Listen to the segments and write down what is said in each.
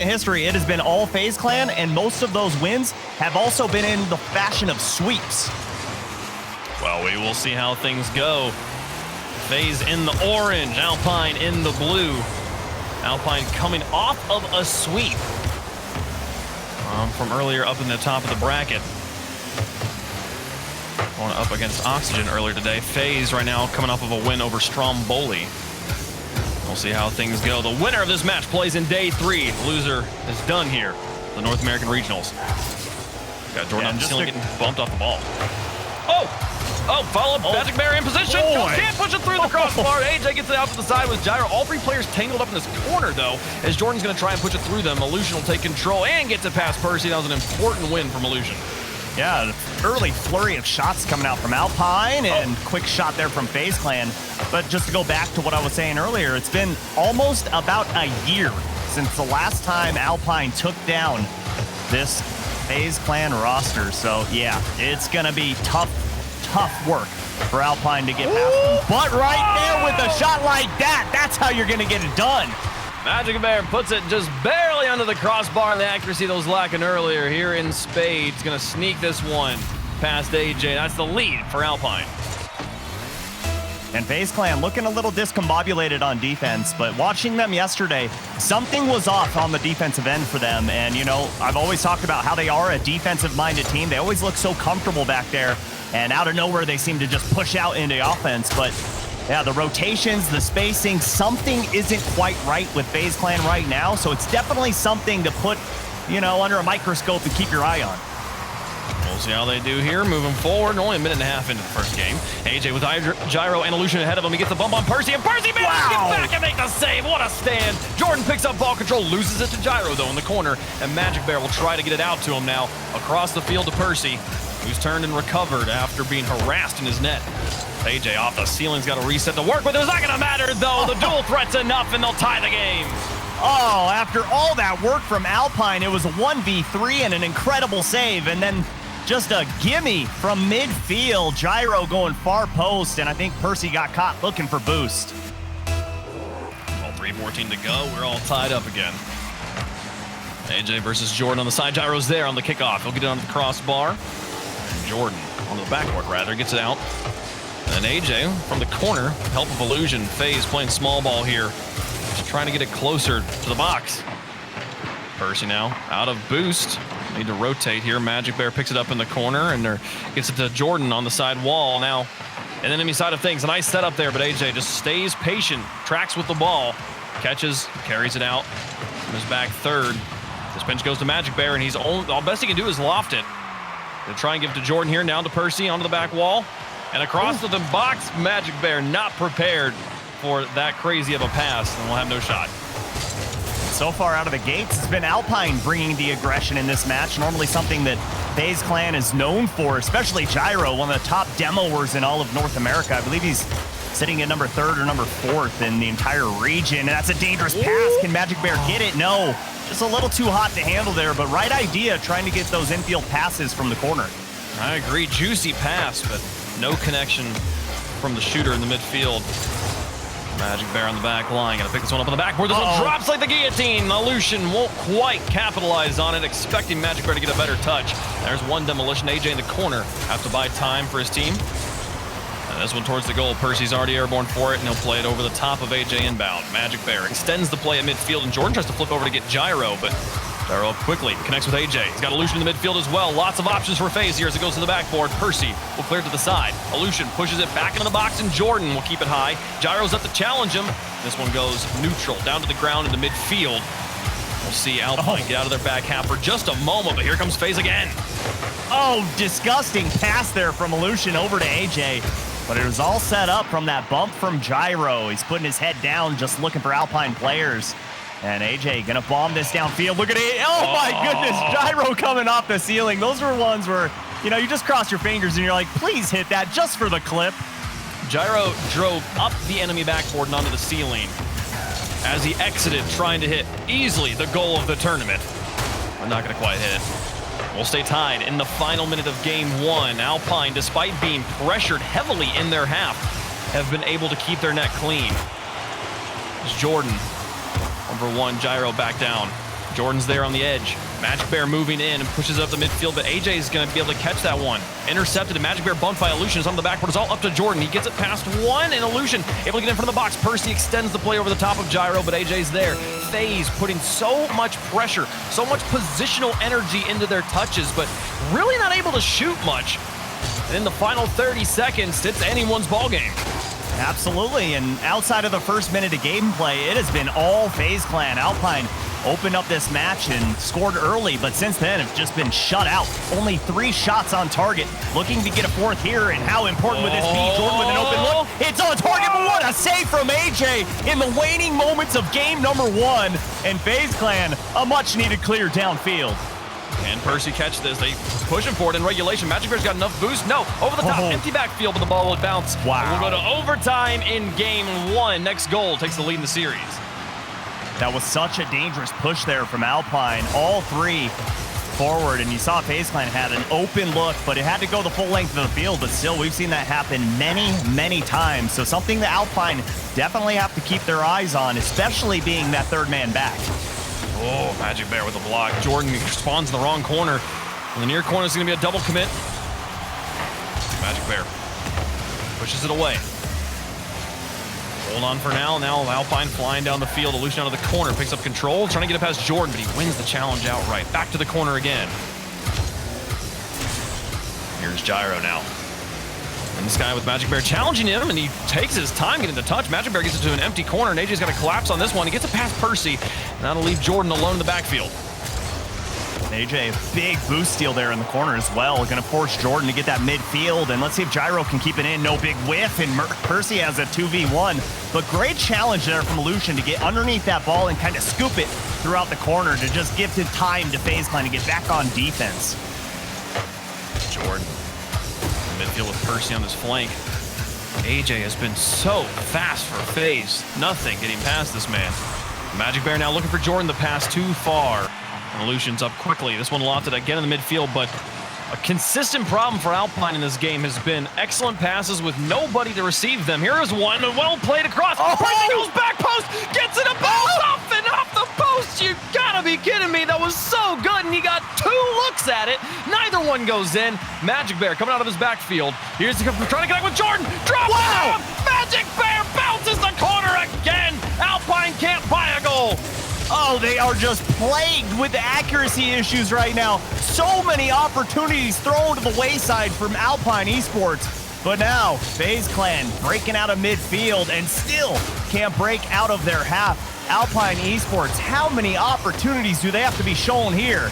history, it has been all Faze Clan, and most of those wins have also been in the fashion of sweeps. Well, we will see how things go. Faze in the orange, Alpine in the blue. Alpine coming off of a sweep from earlier up in the top of the bracket. Going up against Oxygen earlier today. Faze right now coming off of a win over Stromboli. We'll see how things go. The winner of this match plays in day 3. The loser is done here. The North American Regionals. Got Jordan on the ceiling getting bumped off the ball. Oh, follow up, Magic Bear in position. Can't push it through the crossbar. AJ gets it out to the side with Gyro. All 3 players tangled up in this corner, though, as Jordan's going to try and push it through them. Illusion will take control and gets it past Percy. That was an important win from Illusion. Yeah, early flurry of shots coming out from Alpine and quick shot there from Faze Clan. But just to go back to what I was saying earlier, it's been almost about a year since the last time Alpine took down this Faze Clan roster. So yeah, it's gonna be tough work for Alpine to get past them. But right there with a shot like that, that's how you're gonna get it done. Magic Bear puts it just barely under the crossbar. The accuracy that was lacking earlier here in spades. Gonna sneak this one past AJ. That's the lead for Alpine. And Faze Clan looking a little discombobulated on defense, but watching them yesterday, something was off on the defensive end for them. And, you know, I've always talked about how they are a defensive-minded team. They always look so comfortable back there, and out of nowhere, they seem to just push out into offense. But, yeah, the rotations, the spacing, something isn't quite right with Faze Clan right now, so it's definitely something to put, you know, under a microscope and keep your eye on. We'll see how they do here, moving forward. Only a minute and a half into the first game. AJ with Gyro and Illusion ahead of him. He gets the bump on Percy, and Percy manages to get back and make the save. What a stand. Jordan picks up ball control, loses it to Gyro, though, in the corner, and Magic Bear will try to get it out to him now. Across the field to Percy, who's turned and recovered after being harassed in his net. AJ off the ceiling's got to reset to work with. It's not going to matter, though. The dual threat's enough, and they'll tie the game. Oh, after all that work from Alpine, it was a 1v3 and an incredible save, and then just a gimme from midfield. Gyro going far post, and I think Percy got caught looking for boost. Well, 3:14 to go. We're all tied up again. AJ versus Jordan on the side. Gyro's there on the kickoff. He'll get it onto the crossbar. And Jordan on the backboard, rather, gets it out. And AJ from the corner, help of Illusion. Faze playing small ball here, just trying to get it closer to the box. Percy now out of boost. Need to rotate here. Magic Bear picks it up in the corner and gets it to Jordan on the side wall. Now, an enemy side of things. A nice setup there, but AJ just stays patient, tracks with the ball, catches, carries it out from his back third. This pinch goes to Magic Bear, and all best he can do is loft it. They'll try and give it to Jordan here, down to Percy, onto the back wall. And across to the box, Magic Bear not prepared for that crazy of a pass, and will have no shot. So far out of the gates, it's been Alpine bringing the aggression in this match. Normally something that Faze Clan is known for, especially Gyro, one of the top demoers in all of North America. I believe he's sitting at number 3rd or number 4th in the entire region. And that's a dangerous pass. Can Magic Bear get it? No. Just a little too hot to handle there, but right idea trying to get those infield passes from the corner. I agree. Juicy pass, but no connection from the shooter in the midfield. Magic Bear on the back line. Gonna pick this one up on the backboard. This one drops like the guillotine. Illusion won't quite capitalize on it, expecting Magic Bear to get a better touch. There's one demolition. AJ in the corner. Have to buy time for his team. And this one towards the goal. Percy's already airborne for it, and he'll play it over the top of AJ inbound. Magic Bear extends the play at midfield, and Jordan tries to flip over to get Gyro, but Gyro up quickly. Connects with AJ. He's got Illusion in the midfield as well. Lots of options for Faze here as it goes to the backboard. Percy will clear to the side. Illusion pushes it back into the box, and Jordan will keep it high. Gyro's up to challenge him. This one goes neutral, down to the ground in the midfield. We'll see Alpine get out of their back half for just a moment, but here comes Faze again. Oh, disgusting pass there from Illusion over to AJ. But it was all set up from that bump from Gyro. He's putting his head down, just looking for Alpine players. And AJ gonna bomb this downfield. Look at it. Oh my goodness, Gyro coming off the ceiling. Those were ones where, you know, you just cross your fingers and you're like, please hit that just for the clip. Gyro drove up the enemy backboard and onto the ceiling as he exited, trying to hit easily the goal of the tournament. We're not gonna quite hit it. We'll stay tied in the final minute of game 1. Alpine, despite being pressured heavily in their half, have been able to keep their net clean. It's Jordan. Over 1, Gyro back down. Jordan's there on the edge. Magic Bear moving in and pushes up the midfield, but AJ is going to be able to catch that one. Intercepted, and Magic Bear bumped by Illusion. It's on the backboard. It's all up to Jordan. He gets it past one, and Illusion able to get in front of the box. Percy extends the play over the top of Gyro, but AJ's there. Faze putting so much pressure, so much positional energy into their touches, but really not able to shoot much. And in the final 30 seconds, it's anyone's ball game. Absolutely, and outside of the first minute of gameplay, it has been all Faze Clan. Alpine opened up this match and scored early, but since then have just been shut out. Only 3 shots on target, looking to get a 4th here, and how important would this be? Jordan with an open look. It's on target, but what a save from AJ in the waning moments of game number 1, and Faze Clan, a much-needed clear downfield. Can Percy catch this? They push him forward in regulation. Magic Bear's got enough boost. No, over the top, empty backfield, but the ball would bounce. Wow. We'll go to overtime in game 1. Next goal takes the lead in the series. That was such a dangerous push there from Alpine. All 3 forward, and you saw Faze Clan had an open look, but it had to go the full length of the field, but still, we've seen that happen many, many times. So something that Alpine definitely have to keep their eyes on, especially being that 3rd man back. Oh, Magic Bear with a block. Jordan spawns in the wrong corner. In the near corner is going to be a double commit. Magic Bear pushes it away. Hold on for now. Now Alpine flying down the field. Illusion out of the corner. Picks up control. Trying to get it past Jordan, but he wins the challenge outright. Back to the corner again. Here's Gyro now. And this guy with Magic Bear challenging him, and he takes his time getting the touch. Magic Bear gets it to an empty corner, and AJ's got to collapse on this one. He gets it past Percy, and that'll leave Jordan alone in the backfield. AJ, a big boost steal there in the corner as well. Going to force Jordan to get that midfield, and let's see if Gyro can keep it in. No big whiff, and Percy has a 2v1. But great challenge there from Illusion to get underneath that ball and kind of scoop it throughout the corner to just give him time to Faze Clan to get back on defense. Jordan. Midfield with Percy on this flank. AJ has been so fast for Faze. Nothing getting past this man. Magic Bear now looking for Jordan. The pass too far. And Illusion's up quickly. This one lofted again in the midfield, but a consistent problem for Alpine in this game has been excellent passes with nobody to receive them. Here is one, well played across. Percy goes back post, gets it a bounce off and off the post. You gotta be kidding me. That was so good, and he got 2 looks at it. Neither one goes in. Magic Bear coming out of his backfield. Here's the trying to connect with Jordan. Drop down. Magic Bear bounces the corner again. Alpine can't buy a goal. Oh, they are just plagued with accuracy issues right now. So many opportunities thrown to the wayside from Alpine Esports. But now, Faze Clan breaking out of midfield and still can't break out of their half. Alpine Esports, how many opportunities do they have to be shown here?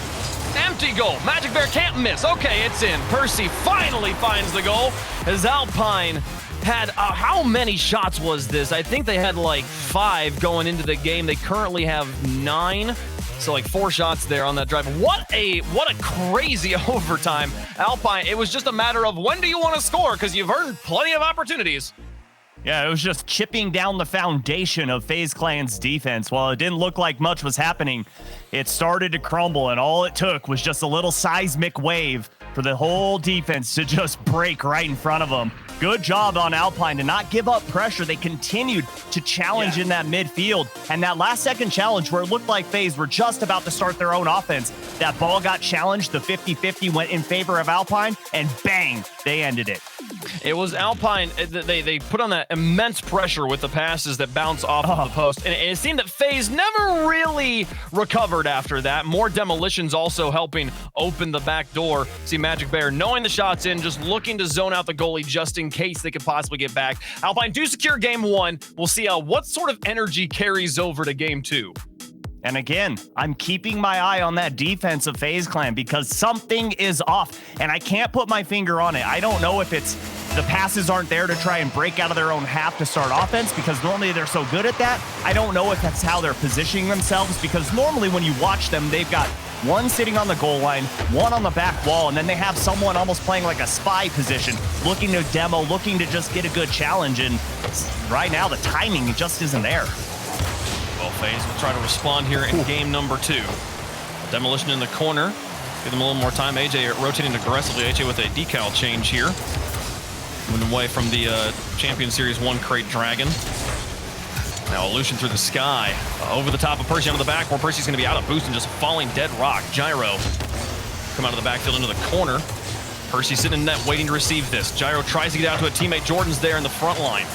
Empty goal. Magic Bear can't miss. Okay, it's in. Percy finally finds the goal as Alpine had, how many shots was this? I think they had like 5 going into the game. They currently have 9. So like 4 shots there on that drive. What a crazy overtime. Alpine, it was just a matter of when do you want to score, because you've earned plenty of opportunities. Yeah, it was just chipping down the foundation of Faze Clan's defense. While it didn't look like much was happening, it started to crumble, and all it took was just a little seismic wave for the whole defense to just break right in front of them. Good job on Alpine to not give up pressure. They continued to challenge in that midfield. And that last second challenge where it looked like FaZe were just about to start their own offense, that ball got challenged, the 50-50 went in favor of Alpine, and bang, they ended it. It was Alpine, they put on that immense pressure with the passes that bounce off of the post. And it seemed that FaZe never really recovered after that. More demolitions also helping open the back door. See Magic Bear knowing the shot's in, just looking to zone out the goalie just in case they could possibly get back. Alpine do secure game 1. We'll see what sort of energy carries over to game 2. And again, I'm keeping my eye on that defense of FaZe Clan because something is off, and I can't put my finger on it. I don't know if it's the passes aren't there to try and break out of their own half to start offense, because normally they're so good at that. I don't know if that's how they're positioning themselves, because normally when you watch them, they've got one sitting on the goal line, one on the back wall, and then they have someone almost playing like a spy position, looking to demo, looking to just get a good challenge, and right now the timing just isn't there. Well, FaZe will try to respond here in game number 2. Demolition in the corner. Give them a little more time. AJ rotating aggressively. AJ with a decal change here. Moving away from the Champion Series 1 crate Dragon. Now Illusion through the sky, over the top of Percy onto the backboard. Percy's going to be out of boost and just falling dead rock. Gyro come out of the backfield into the corner. Percy sitting in net waiting to receive this. Gyro tries to get out to a teammate. Jordan's there in the front line.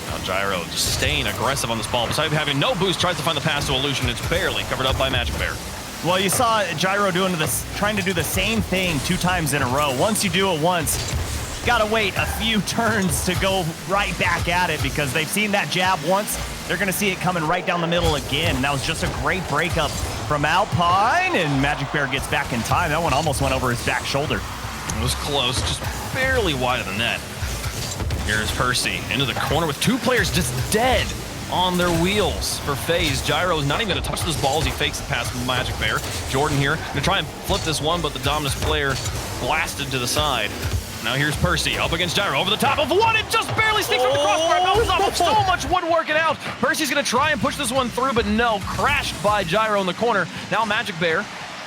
Now Gyro just staying aggressive on this ball. Besides having no boost, tries to find the pass to Illusion. It's barely covered up by Magic Bear. Well, you saw Gyro trying to do the same thing 2 times in a row. Once you do it once, gotta wait a few turns to go right back at it because they've seen that jab once. They're gonna see it coming right down the middle again. And that was just a great breakup from Alpine, and Magic Bear gets back in time. That one almost went over his back shoulder. It was close, just barely wide of the net. Here's Percy into the corner with 2 players just dead on their wheels for Faze. Gyro's not even going to touch this ball as he fakes the pass from Magic Bear. Jordan here going to try and flip this one, but the Dominus player blasted to the side. Now here's Percy up against Gyro over the top of one. It just barely sneaks from the crossbar. Bounces off of so much wood working out. Percy's going to try and push this one through, but no, crashed by Gyro in the corner. Now Magic Bear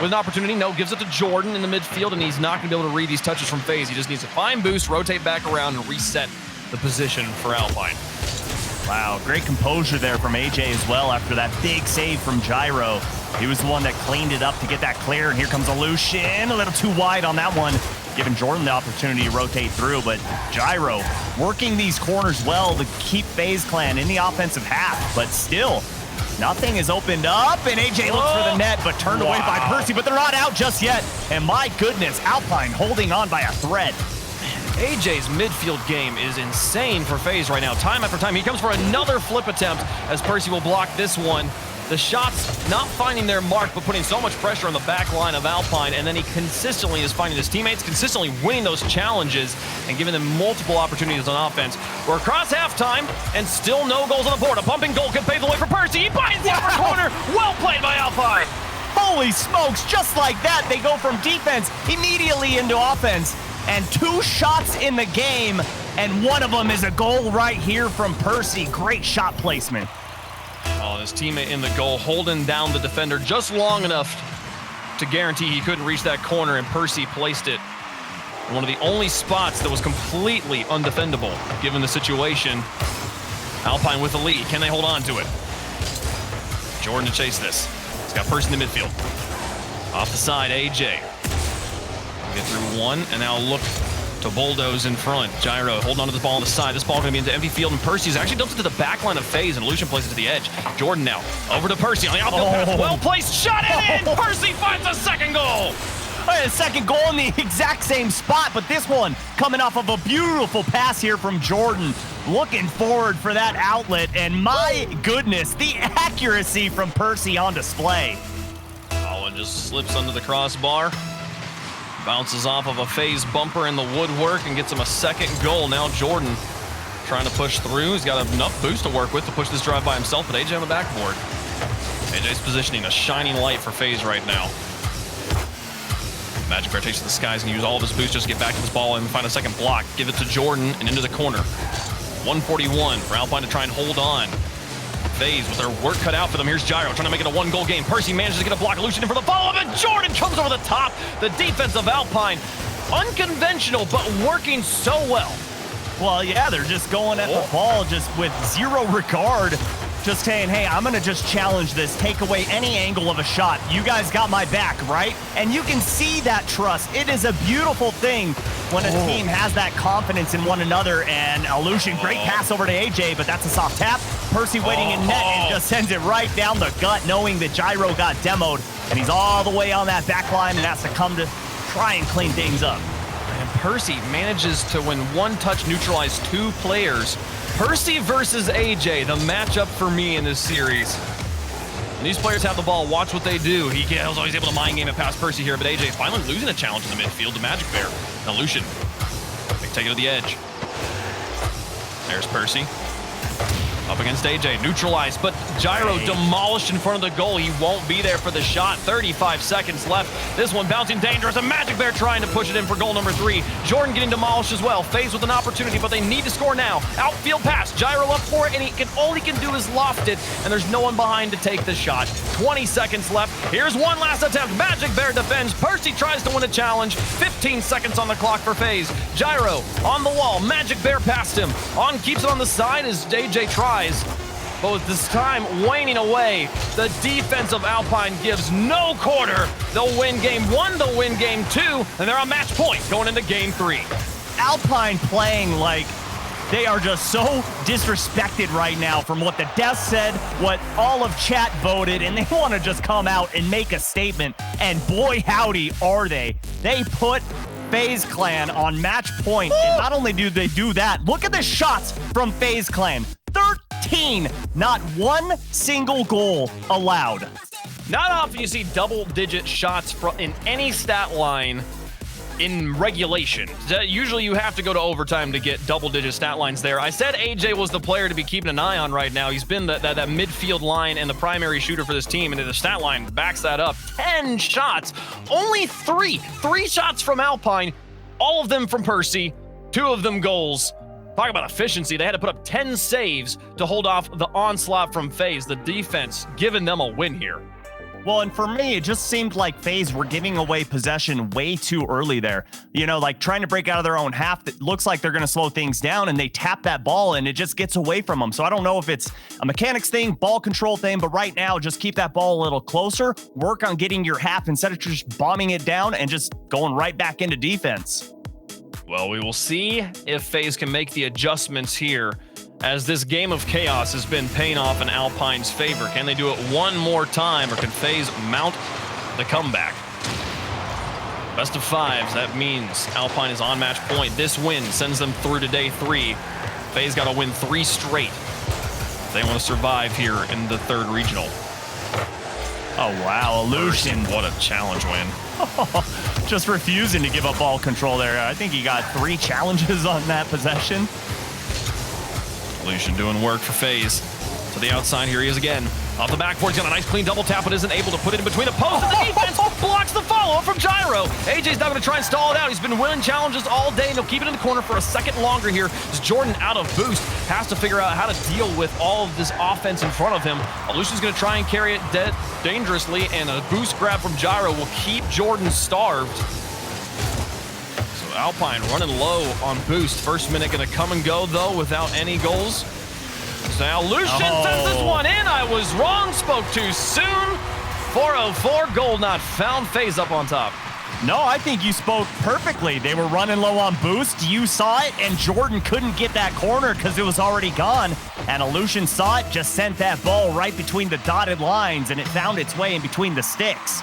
with an opportunity. No, gives it to Jordan in the midfield, and he's not going to be able to read these touches from Faze. He just needs to find boost, rotate back around, and reset the position for Alpine. Wow, great composure there from AJ as well after that big save from Gyro. He was the one that cleaned it up to get that clear, and here comes Illusion, a little too wide on that one, giving Jordan the opportunity to rotate through, but Gyro working these corners well to keep Faze Clan in the offensive half, but still, nothing is opened up, and AJ looks for the net, but turned away by Percy, but they're not out just yet, and my goodness, Alpine holding on by a thread. AJ's midfield game is insane for Faze right now. Time after time, he comes for another flip attempt as Percy will block this one. The shots not finding their mark, but putting so much pressure on the back line of Alpine, and then he consistently is finding his teammates, consistently winning those challenges and giving them multiple opportunities on offense. We're across halftime, and still no goals on the board. A bumping goal could pave the way for Percy. He finds the upper corner. Well played by Alpine. Holy smokes, just like that, they go from defense immediately into offense. And 2 shots in the game, and one of them is a goal right here from Percy. Great shot placement. Oh, his teammate in the goal holding down the defender just long enough to guarantee he couldn't reach that corner, and Percy placed it in one of the only spots that was completely undefendable given the situation. Alpine with the lead. Can they hold on to it? Jordan to chase this. He's got Percy in the midfield. Off the side, AJ. Get through one, and now look to bulldoze in front. Gyro holding on to the ball on the side. This ball going to be into empty field, and Percy's actually dumped it to the back line of Faze, and Illusion plays it to the edge. Jordan now over to Percy on the outfield pass. Well placed, shot it in! Percy finds a second goal! A second goal in the exact same spot, but this one coming off of a beautiful pass here from Jordan. Looking forward for that outlet, and my goodness, the accuracy from Percy on display. Oh, and just slips under the crossbar. Bounces off of a Faze bumper in the woodwork and gets him a second goal. Now Jordan trying to push through. He's got enough boost to work with to push this drive by himself, but AJ on the backboard. AJ's positioning a shining light for Faze right now. Magic Bear takes to the skies and use all of his boost just to get back to this ball and find a second block. Give it to Jordan and into the corner. 141 for Alpine to try and hold on. Faze with their work cut out for them. Here's Gyro trying to make it a 1-goal game. Percy manages to get a block. Illusion in for the follow-up, and Jordan comes over the top. The defense of Alpine, unconventional, but working so well. Well, yeah, they're just going at the ball just with zero regard. Just saying, hey, I'm going to just challenge this, take away any angle of a shot. You guys got my back, right? And you can see that trust. It is a beautiful thing when a team has that confidence in one another. And Illusion, great pass over to AJ, but that's a soft tap. Percy waiting in net and just sends it right down the gut, knowing that Gyro got demoed. And he's all the way on that back line and has to come to try and clean things up. And Percy manages to, when one touch, neutralize 2 players. Percy versus AJ, the matchup for me in this series. When these players have the ball, watch what they do. He was always able to mind game it past Percy here, but AJ is finally losing a challenge in the midfield to Magic Bear. Now Lucian, they take it to the edge. There's Percy. Up against AJ, neutralized, but Gyro demolished in front of the goal. He won't be there for the shot. 35 seconds left. This one bouncing dangerous. A Magic Bear trying to push it in for goal number 3. Jordan getting demolished as well. Faze with an opportunity, but they need to score now. Outfield pass. Gyro up for it, and all he can do is loft it, and there's no one behind to take the shot. 20 seconds left. Here's one last attempt. Magic Bear defends. Percy tries to win a challenge. 15 seconds on the clock for Faze. Gyro on the wall. Magic Bear past him. On keeps it on the side as AJ tries. But with this time waning away, the defense of Alpine gives no quarter. They'll win game 1, they'll win game 2, and they're on match point going into game 3. Alpine playing like they are just so disrespected right now from what the devs said, what all of chat voted, and they want to just come out and make a statement. And boy, howdy, are they. They put Faze Clan on match point, and not only do they do that, look at the shots from Faze Clan. 13, not one single goal allowed. Not often you see double-digit shots in any stat line in regulation. Usually you have to go to overtime to get double-digit stat lines there. I said AJ was the player to be keeping an eye on right now. He's been that midfield line and the primary shooter for this team, and the stat line backs that up. 10 shots, only 3 shots from Alpine, all of them from Percy, 2 of them goals. Talk about efficiency. They had to put up 10 saves to hold off the onslaught from Faze. The defense giving them a win here. Well, and for me, it just seemed like Faze were giving away possession way too early there. You know, like trying to break out of their own half. That looks like they're going to slow things down, and they tap that ball, and it just gets away from them. So I don't know if it's a mechanics thing, ball control thing, but right now, just keep that ball a little closer. Work on getting your half instead of just bombing it down and just going right back into defense. Well, we will see if Faze can make the adjustments here as this game of chaos has been paying off in Alpine's favor. Can they do it one more time, or can Faze mount the comeback? Best of 5s, that means Alpine is on match point. This win sends them through to day 3. Faze got to win 3 straight if they want to survive here in the 3rd regional. Oh, wow, Illusion. What a challenge win. Just refusing to give up ball control there. I think he got 3 challenges on that possession. Illusion doing work for Faze. To the outside, here he is again. Off the backboard, he's got a nice clean double tap, but isn't able to put it in between the post, and the defense blocks the follow-up from Gyro. AJ's not going to try and stall it out. He's been winning challenges all day, and he'll keep it in the corner for a second longer here. As Jordan, out of boost, has to figure out how to deal with all of this offense in front of him. Illusion's going to try and carry it dangerously, and a boost grab from Gyro will keep Jordan starved. So Alpine running low on boost. First minute going to come and go, though, without any goals. So now Lucian sends this one in. I was wrong, spoke too soon. 404, goal not found. Faze up on top. No, I think you spoke perfectly. They were running low on boost. You saw it, and Jordan couldn't get that corner because it was already gone. And Illusion saw it, just sent that ball right between the dotted lines, and it found its way in between the sticks.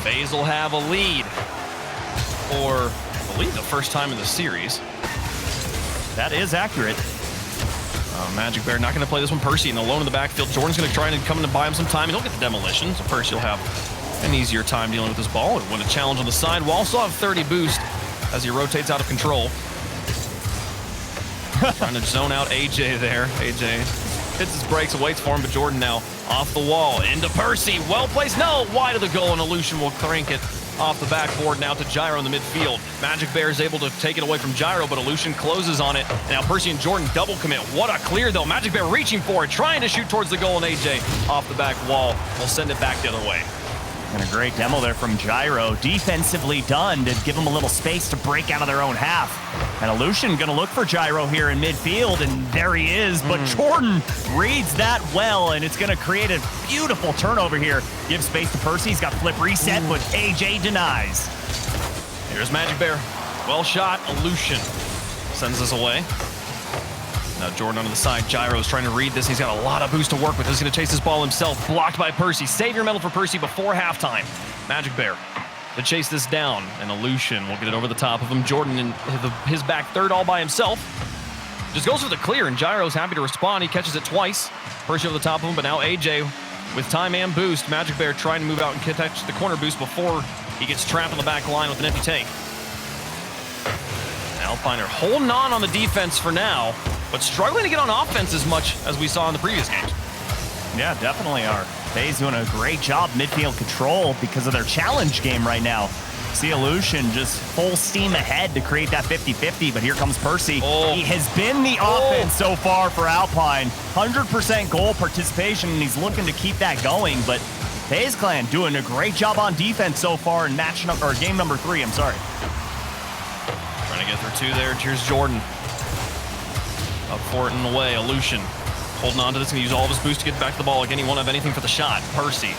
Faze will have a lead for, I believe, the first time in the series. That is accurate. Magic Bear not going to play this one. Percy and alone in the backfield. Jordan's going to try and come in to buy him some time, and he'll get the demolition. So Percy will have an easier time dealing with this ball and win a challenge on the side. Will also have 30 boost as he rotates out of control. Trying to zone out AJ there. AJ hits his brakes and waits for him, but Jordan now off the wall. Into Percy. Well placed. No, wide of the goal, and Illusion will crank it off the backboard now to Gyro in the midfield. Magic Bear is able to take it away from Gyro, but Illusion closes on it. And now Percy and Jordan double commit. What a clear, though. Magic Bear reaching for it, trying to shoot towards the goal, and AJ off the back wall will send it back the other way. And a great demo there from Gyro. Defensively done to give them a little space to break out of their own half. And Illusion going to look for Gyro here in midfield, and there he is. But Jordan reads that well, and it's going to create a beautiful turnover here. Gives space to Percy. He's got flip reset, but AJ denies. Here's Magic Bear. Well shot. Illusion sends this away. Now Jordan onto the side. Gyro's trying to read this. He's got a lot of boost to work with. He's going to chase this ball himself. Blocked by Percy. Save your medal for Percy before halftime. Magic Bear to chase this down, and Illusion will get it over the top of him. Jordan in his back third all by himself. Just goes for the clear, and Gyro's happy to respond. He catches it twice. Percy over the top of him, but now AJ with time and boost. Magic Bear trying to move out and catch the corner boost before he gets trapped on the back line with an empty tank. Alpine are holding on the defense for now. but struggling to get on offense as much as we saw in the previous games. Yeah, definitely are. Faze doing a great job midfield control because of their challenge game right now. See Illusion just full steam ahead to create that 50-50, but here comes Percy. He has been the offense so far for Alpine. 100% goal participation, and he's looking to keep that going, but Faze Clan doing a great job on defense so far in game number 3, I'm sorry. Trying to get through 2 there. Here's Jordan. Up for it in the way. Illusion holding on to this, and use all of his boost to get back to the ball. Again, he won't have anything for the shot. Percy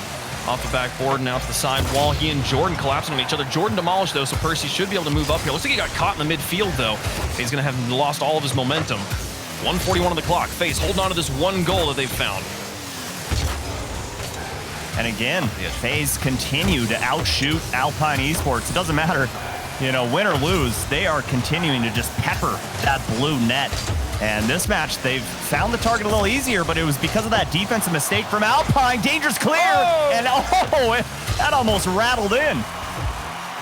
off the backboard and out to the side wall. He and Jordan collapsing on each other. Jordan demolished, though, so Percy should be able to move up here. Looks like he got caught in the midfield, though. He's going to have lost all of his momentum. 1:41 on the clock. Faze holding on to this 1 goal that they've found. And again, Faze continue to outshoot Alpine Esports. It doesn't matter, you know, win or lose, they are continuing to just pepper that blue net. And this match, they've found the target a little easier, but it was because of that defensive mistake from Alpine. Dangerous clear, and that almost rattled in.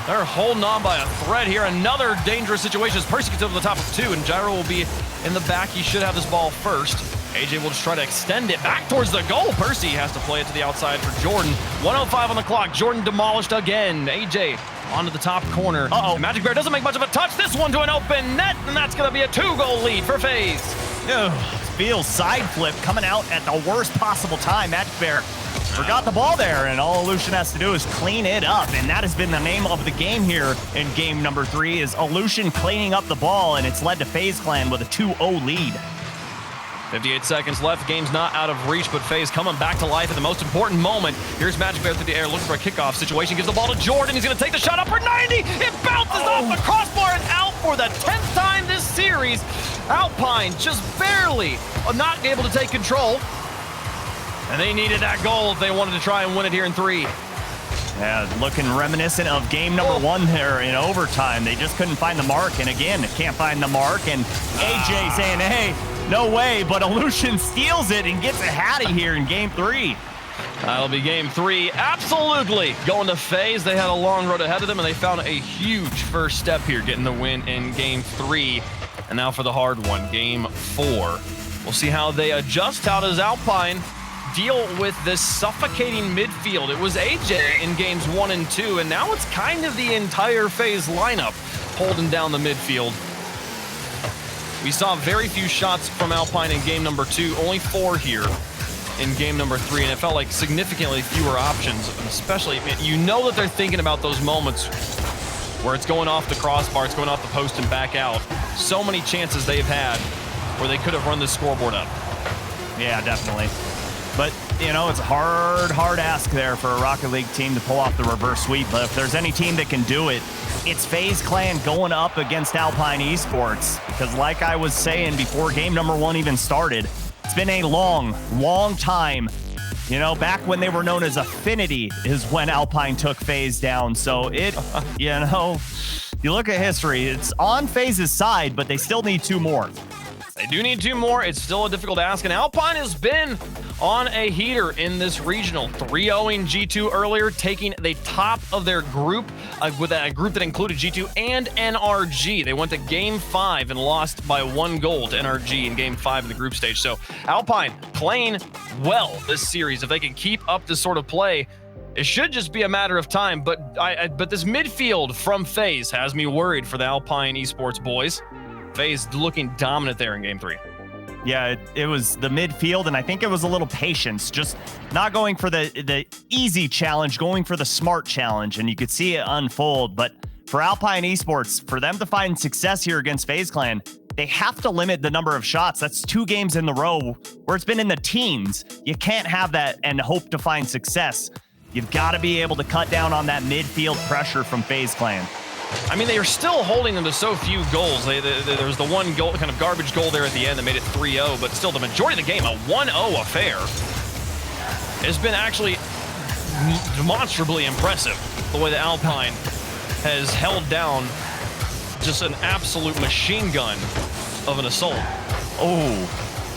They're holding on by a thread here. Another dangerous situation as Percy gets over the top of 2, and Gyro will be in the back. He should have this ball first. AJ will just try to extend it back towards the goal. Percy has to play it to the outside for Jordan. 1:05 on the clock. Jordan demolished again. AJ onto the top corner. And Magic Bear doesn't make much of a touch. This one to an open net, and that's going to be a 2-goal lead for Faze. Feels side flip coming out at the worst possible time. Magic Bear forgot the ball there, and all Illusion has to do is clean it up, and that has been the name of the game here in game number 3 is Illusion cleaning up the ball, and it's led to Faze Clan with a 2-0 lead. 58 seconds left. Game's not out of reach, but Faze coming back to life at the most important moment. Here's Magic Bear through the air, looking for a kickoff situation. Gives the ball to Jordan. He's going to take the shot up for 90. It bounces off the crossbar and out for the 10th time this series. Alpine just barely not able to take control. And they needed that goal if they wanted to try and win it here in 3. Yeah, looking reminiscent of game number 1 there in overtime. They just couldn't find the mark, and again, can't find the mark. And AJ saying, hey, no way, but Illusion steals it and gets it out of here in game 3. That'll be game 3. Absolutely going to Faze. They had a long road ahead of them, and they found a huge first step here, getting the win in game 3. And now for the hard one, game 4. We'll see how they adjust. How does Alpine deal with this suffocating midfield? It was AJ in games 1 and 2, and now it's kind of the entire Faze lineup holding down the midfield. We saw very few shots from Alpine in game number 2, only 4 here in game number 3, and it felt like significantly fewer options, especially, you know that they're thinking about those moments where it's going off the crossbar, it's going off the post and back out. So many chances they've had where they could have run this scoreboard up. Yeah, definitely. But, you know, it's a hard ask there for a Rocket League team to pull off the reverse sweep. But if there's any team that can do it, it's Faze Clan going up against Alpine Esports. Because like I was saying before game number 1 even started, it's been a long time. You know, back when they were known as Affinity is when Alpine took Faze down. So it, you know, you look at history, it's on Faze's side, but they still need 2 more. They do need 2 more. It's still a difficult ask, and Alpine has been on a heater in this regional. 3-0ing G2 earlier, taking the top of their group with a group that included G2 and NRG. They went to game 5 and lost by 1 goal to NRG in game 5 of the group stage. So Alpine playing well this series. If they can keep up this sort of play, it should just be a matter of time. But this midfield from Faze has me worried for the Alpine Esports boys. Faze looking dominant there in game 3. Yeah, it was the midfield, and I think it was a little patience, just not going for the easy challenge, going for the smart challenge, and you could see it unfold. But for Alpine Esports, for them to find success here against Faze Clan, they have to limit the number of shots. That's 2 games in the row where it's been in the teens. You can't have that and hope to find success. You've got to be able to cut down on that midfield pressure from Faze Clan. I mean, they are still holding them to so few goals. There was the 1 goal, kind of garbage goal there at the end that made it 3-0, but still the majority of the game, a 1-0 affair. It's been actually demonstrably impressive the way that Alpine has held down just an absolute machine gun of an assault. Oh,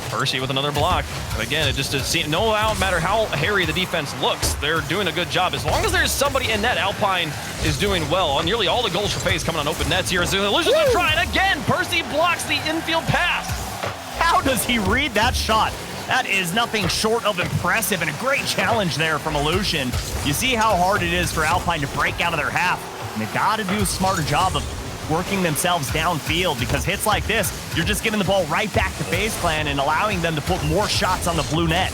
Percy with another block. But again, it just doesn't seem, no matter how hairy the defense looks, they're doing a good job. As long as there's somebody in net, Alpine is doing well. Nearly all the goals for Faze coming on open nets here. Illusion's gonna try it again. Percy blocks the infield pass. How does he read that shot? That is nothing short of impressive and a great challenge there from Illusion. You see how hard it is for Alpine to break out of their half, and they've got to do a smarter job of working themselves downfield, because hits like this, you're just giving the ball right back to Faze Clan and allowing them to put more shots on the blue net.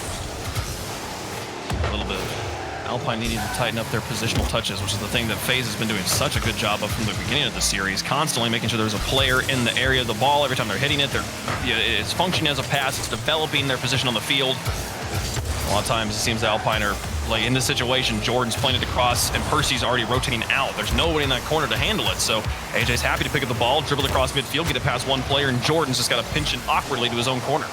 A little bit of Alpine needing to tighten up their positional touches, which is the thing that FaZe has been doing such a good job of from the beginning of the series, constantly making sure there's a player in the area of the ball every time they're hitting it. It's functioning as a pass, it's developing their position on the field. A lot of times it seems that Alpine are, like in this situation, Jordan's playing it across and Percy's already rotating out. There's nobody in that corner to handle it, so AJ's happy to pick up the ball, dribble across midfield, get it past one player, and Jordan's just got to pinch it awkwardly to his own corner.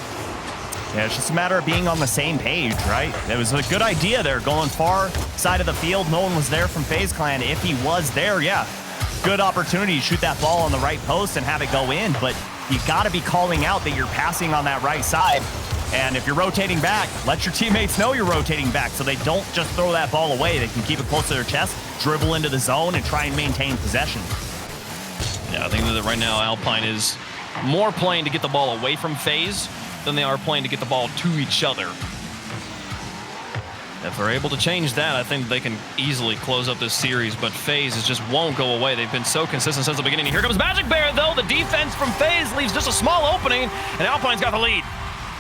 Yeah, it's just a matter of being on the same page, right? It was a good idea there, going far side of the field. No one was there from Faze Clan. If he was there, yeah, good opportunity to shoot that ball on the right post and have it go in, but you got to be calling out that you're passing on that right side. And if you're rotating back, let your teammates know you're rotating back so they don't just throw that ball away. They can keep it close to their chest, dribble into the zone, and try and maintain possession. Yeah, I think that right now Alpine is more playing to get the ball away from FaZe than they are playing to get the ball to each other. If they're able to change that, I think they can easily close up this series, but FaZe just won't go away. They've been so consistent since the beginning. Here comes Magic Bear, though. The defense from FaZe leaves just a small opening, and Alpine's got the lead.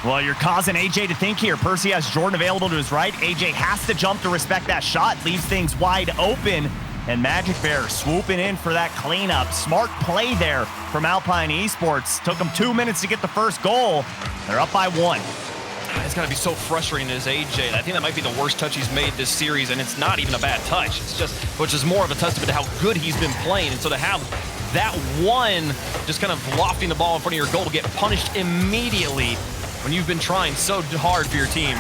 Well, you're causing AJ to think here. Percy has Jordan available to his right. AJ has to jump to respect that shot, leaves things wide open. And Magic Bear swooping in for that cleanup. Smart play there from Alpine Esports. Took them 2 minutes to get the first goal. They're up by 1. It's got to be so frustrating as AJ. I think that might be the worst touch he's made this series, and it's not even a bad touch. It's just, which is more of a testament to how good he's been playing. And so to have that one just kind of lofting the ball in front of your goal to get punished immediately when you've been trying so hard for your team.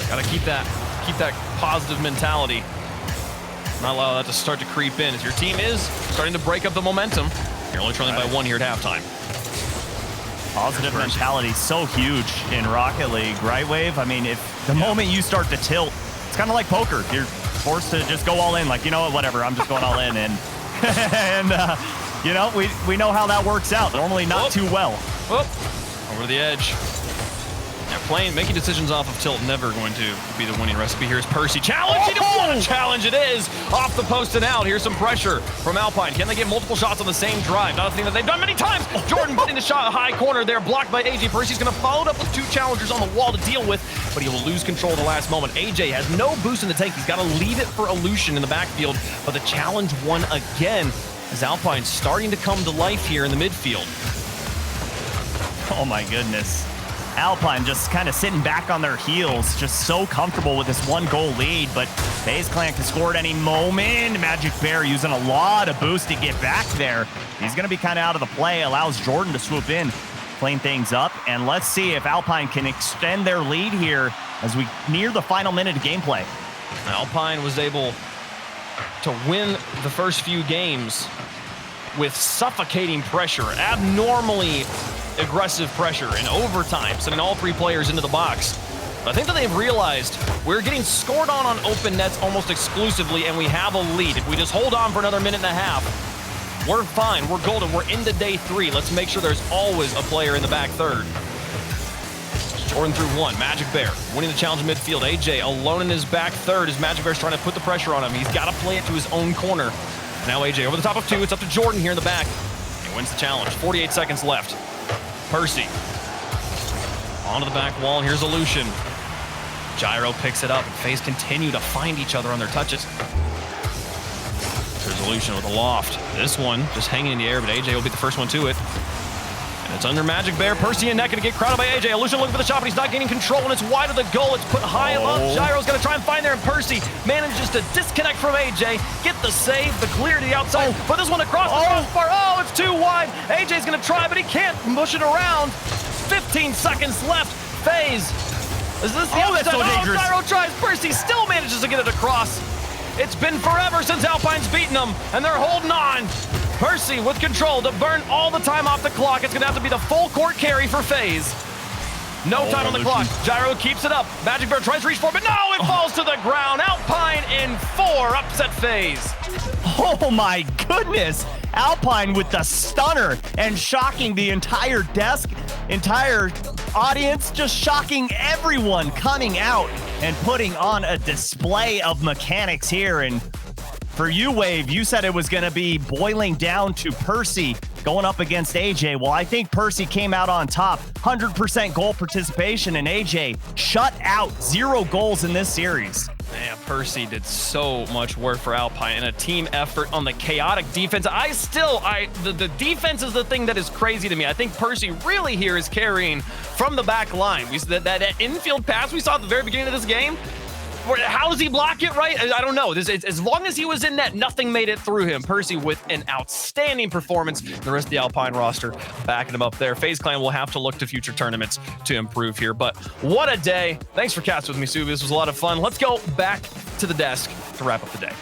Got to keep that positive mentality. Not allow that to start to creep in as your team is starting to break up the momentum. You're only trailing by 1 here at halftime. Positive mentality so huge in Rocket League, right, Wave? I mean, if the moment you start to tilt, it's kind of like poker. You're forced to just go all in, like, you know what, whatever, I'm just going all in. And, you know, we know how that works out. Normally not too well. Over the edge. Yeah, making decisions off of tilt, never going to be the winning recipe. Here's Percy challenging him. What a challenge it is. Off the post and out. Here's some pressure from Alpine. Can they get multiple shots on the same drive? Not a thing that they've done many times. Jordan putting the shot high corner there, blocked by AJ. Percy's going to follow it up with 2 challengers on the wall to deal with, but he will lose control at the last moment. AJ has no boost in the tank. He's got to leave it for Illusion in the backfield, but the challenge won again as Alpine's starting to come to life here in the midfield. Oh my goodness. Alpine just kind of sitting back on their heels, just so comfortable with this 1-goal lead, but Faze Clan can score at any moment. Magic Bear using a lot of boost to get back there. He's going to be kind of out of the play, allows Jordan to swoop in, clean things up, and let's see if Alpine can extend their lead here as we near the final minute of gameplay. Alpine was able to win the first few games with suffocating pressure, abnormally aggressive pressure in overtime, sending all 3 players into the box. But I think that they've realized we're getting scored on open nets almost exclusively, and we have a lead. If we just hold on for another minute and a half, we're fine, we're golden, we're into day 3. Let's make sure there's always a player in the back third. Jordan through 1, Magic Bear winning the challenge in midfield. AJ alone in his back third as Magic Bear's trying to put the pressure on him. He's got to play it to his own corner. Now AJ over the top of 2, it's up to Jordan here in the back. He wins the challenge, 48 seconds left. Percy onto the back wall, and here's Illusion. Gyro picks it up, and FaZe continue to find each other on their touches. There's Illusion with a loft. This one just hanging in the air, but AJ will be the first one to it. And it's under Magic Bear. Percy and Neck gonna get crowded by AJ. Illusion looking for the shot, but he's not gaining control, and it's wide of the goal. It's put high above. Gyro's gonna try and find there, and Percy manages to disconnect from AJ, get the save, the clear to the outside, put this one across the crossbar. Oh, it's too wide. AJ's gonna try, but he can't push it around. 15 seconds left. FaZe. Is this the that's so dangerous. Gyro tries. Percy still manages to get it across. It's been forever since Alpine's beaten them, and they're holding on. Percy with control to burn all the time off the clock. It's going to have to be the full court carry for FaZe. No time on the clock. Gyro keeps it up. Magic Bear tries to reach for it, but no, it falls to the ground. Alpine in 4, upset FaZe. Oh my goodness. Alpine with the stunner and shocking the entire desk. entire audience just shocking everyone, coming out and putting on a display of mechanics here. And for you, Wave, you said it was going to be boiling down to Percy going up against AJ. Well, I think Percy came out on top. 100% goal participation, and AJ shut out 0 goals in this series. Man, Percy did so much work for Alpine and a team effort on the chaotic defense. The defense is the thing that is crazy to me. I think Percy really here is carrying from the back line. That infield pass we saw at the very beginning of this game, how does he block it right? I don't know. As long as he was in net, nothing made it through him. Percy with an outstanding performance. The rest of the Alpine roster backing him up there. Faze Clan will have to look to future tournaments to improve here. But what a day. Thanks for casting with me, Sue. This was a lot of fun. Let's go back to the desk to wrap up the day.